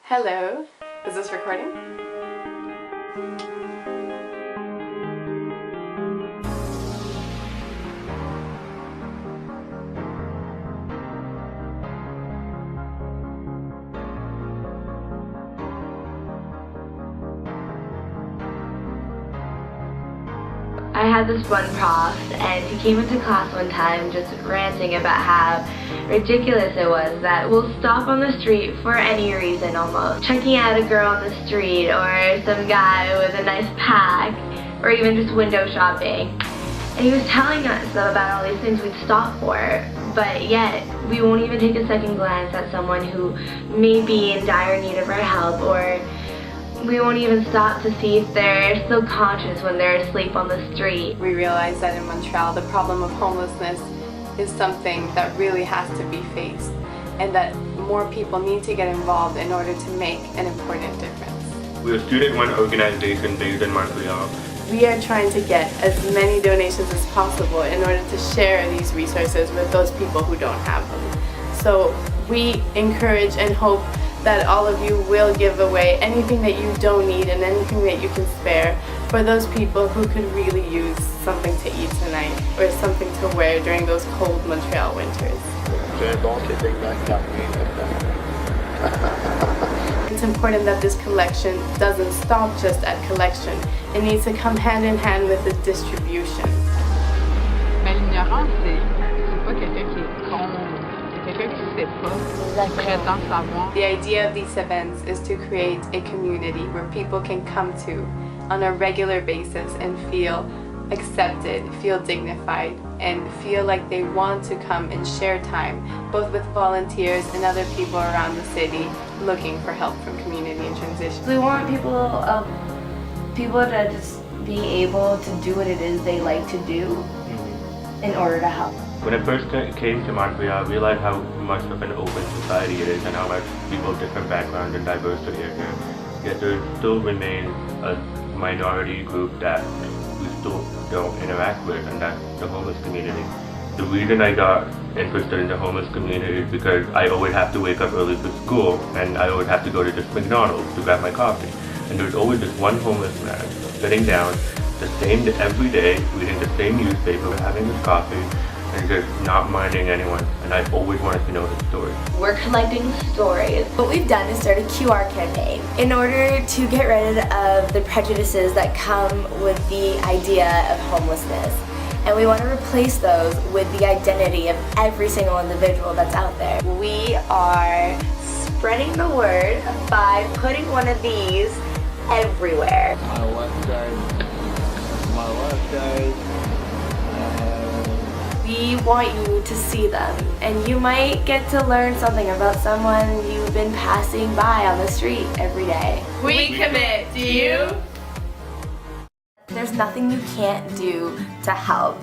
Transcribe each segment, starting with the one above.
Hello, is this recording? I had this one prof, and he came into class one time just ranting about how ridiculous it was that we'll stop on the street for any reason almost. Checking out a girl on the street, or some guy with a nice pack, or even just window shopping. And he was telling us about all these things we'd stop for, but yet we won't even take a second glance at someone who may be in dire need of our help, or we won't even stop to see if they're still conscious when they're asleep on the street. We realize that in Montreal, the problem of homelessness is something that really has to be faced, and that more people need to get involved in order to make an important difference. We're a student-run organization based in Montreal. We are trying to get as many donations as possible in order to share these resources with those people who don't have them. So we encourage and hope that all of you will give away anything that you don't need and anything that you can spare for those people who could really use something to eat tonight or something to wear during those cold Montreal winters. It's important that this collection doesn't stop just at collection. It needs to come hand in hand with the distribution. Mais l'ignorance, c'est pas quelqu'un qui est con, c'est quelqu'un qui sait pas, qui prétend savoir. The idea of these events is to create a community where people can come to on a regular basis and feel accepted, feel dignified, and feel like they want to come and share time, both with volunteers and other people around the city looking for help from community in transition. We want people to just be able to do what it is they like to do in order to help. When I first came to Montreal, I realized how much of an open society it is and how much people of different backgrounds and diversity are here. Yet there still remains a minority group that we still don't interact with, and that's the homeless community. The reason I got interested in the homeless community is because I always have to wake up early for school, and I always have to go to this McDonald's to grab my coffee. And there's always this one homeless man sitting down the same every day, reading the same newspaper, having his coffee, and just not minding anyone. And I always wanted to know his story. We're collecting stories. What we've done is start a QR campaign in order to get rid of the prejudices that come with the idea of homelessness. And we want to replace those with the identity of every single individual that's out there. We are spreading the word by putting one of these everywhere. My website. We want you to see them, and you might get to learn something about someone you've been passing by on the street every day. We commit, do you? There's nothing you can't do to help.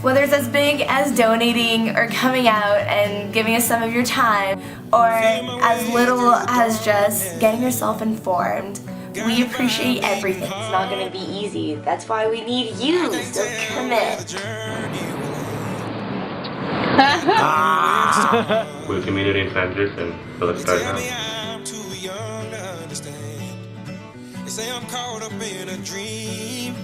Whether it's as big as donating or coming out and giving us some of your time, or as little as just getting yourself informed, we appreciate everything. It's not going to be easy. That's why we need you, so commit. We're a community in transition, so let's start now. They say I'm caught up in a dream.